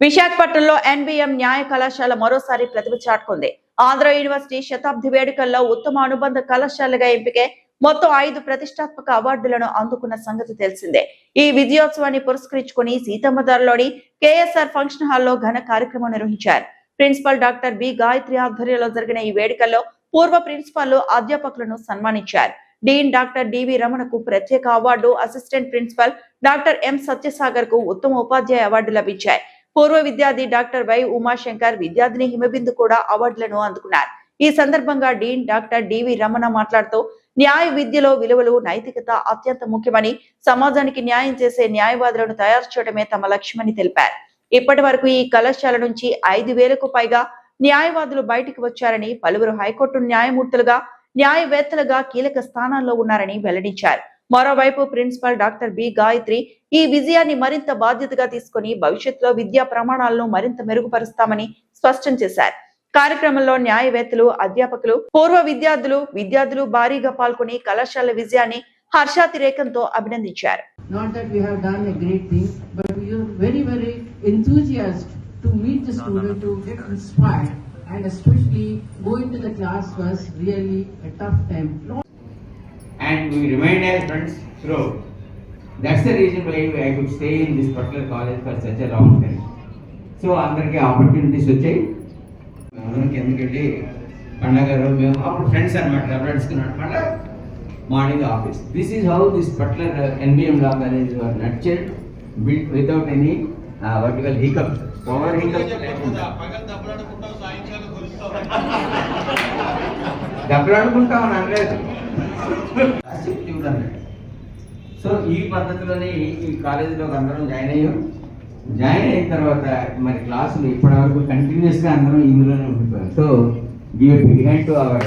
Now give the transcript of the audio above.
విశాఖపట్నంలో ఎన్బిఎం న్యాయ కళాశాల మరోసారి ప్రతిభ చాటుకుంది. ఆంధ్ర యూనివర్సిటీ శతాబ్ది వేడుకల్లో ఉత్తమ అనుబంధ కళాశాలగా ఎంపికే మొత్తం 5 ప్రతిష్టాత్మక అవార్డులను అందుకున్న సంగతి తెలిసిందే. ఈ విజయోత్సవాన్ని పురస్కరించుకుని సీతమ్మధారలోని కేఎస్ఆర్ ఫంక్షన్ హాల్లో ఘన కార్యక్రమం నిర్వహించారు. ప్రిన్సిపల్ డాక్టర్ బి గాయత్రి ఆధ్వర్యంలో జరిగిన ఈ వేడుకల్లో పూర్వ ప్రిన్సిపాల్ అధ్యాపకులను సన్మానించారు. డీన్ డాక్టర్ డివి రమణకు ప్రత్యేక award, assistant principal doctor M Satyasagar కు ఉత్తమ ఉపాధ్యాయ అవార్డు లభించాయి. పూర్వ విద్యార్థి డాక్టర్ వై ఉమాశంకర్, విద్యార్థిని హిమబిందు కూడా అవార్డులను అందుకున్నారు. ఈ సందర్భంగా డీన్ డాక్టర్ డివి రమణ మాట్లాడుతూ న్యాయ విద్యలో విలువలు, నైతికత అత్యంత ముఖ్యమని, సమాజానికి న్యాయం చేసే న్యాయవాదులను తయారు చేయడమే తమ లక్ష్యమని తెలిపారు. ఇప్పటి వరకు ఈ కళాశాల నుంచి 5,000కు పైగా న్యాయవాదులు బయటికి వచ్చారని, పలువురు హైకోర్టు న్యాయమూర్తులుగా, న్యాయవేత్తలుగా కీలక స్థానాల్లో ఉన్నారని వెల్లడించారు. మరోవైపు ప్రిన్సిపల్ డాక్టర్ బి గాయత్రి ఈ విజయాన్ని మరింత బాధ్యతగా తీసుకుని భవిష్యత్తులో విద్యా ప్రమాణాలను మరింత మెరుగుపరుస్తామని స్పష్టం చేశారు. కార్యక్రమంలో న్యాయవేత్తలు, అధ్యాపకులు, పూర్వ విద్యార్థులు భారీగా పాల్గొని కళాశాల విజయాన్ని హర్షాతిరేకంతో అభినందించారు. Not that we have done a great thing, but we are very, very enthusiastic to meet the student, to get inspired, and especially going to the class was really a tough time. And we remained as friends throughout. That's the reason why I could stay in this particular college for such a long time. So అందరికి opportunities వచ్చాయి. ఎందుకంటే పండగ రోజు మేము అప్పుడు friends అనమాట, రెఫరెన్స్కున్నాడు పండగ morning office. This is how this particular NBM law college was nurtured, built without any vertical hiccup, power hiccup. దెబ్బలాడుకుంటాం అని అనలేదు. సో ఈ పద్ధతిలోనే ఈ కాలేజీలో అందరం జాయిన్ అయిన తర్వాత మరి క్లాసులు ఇప్పటి వరకు కంటిన్యూస్ గా అందరం ఇందులోనే ఉండిపోయాం. So give behind to hour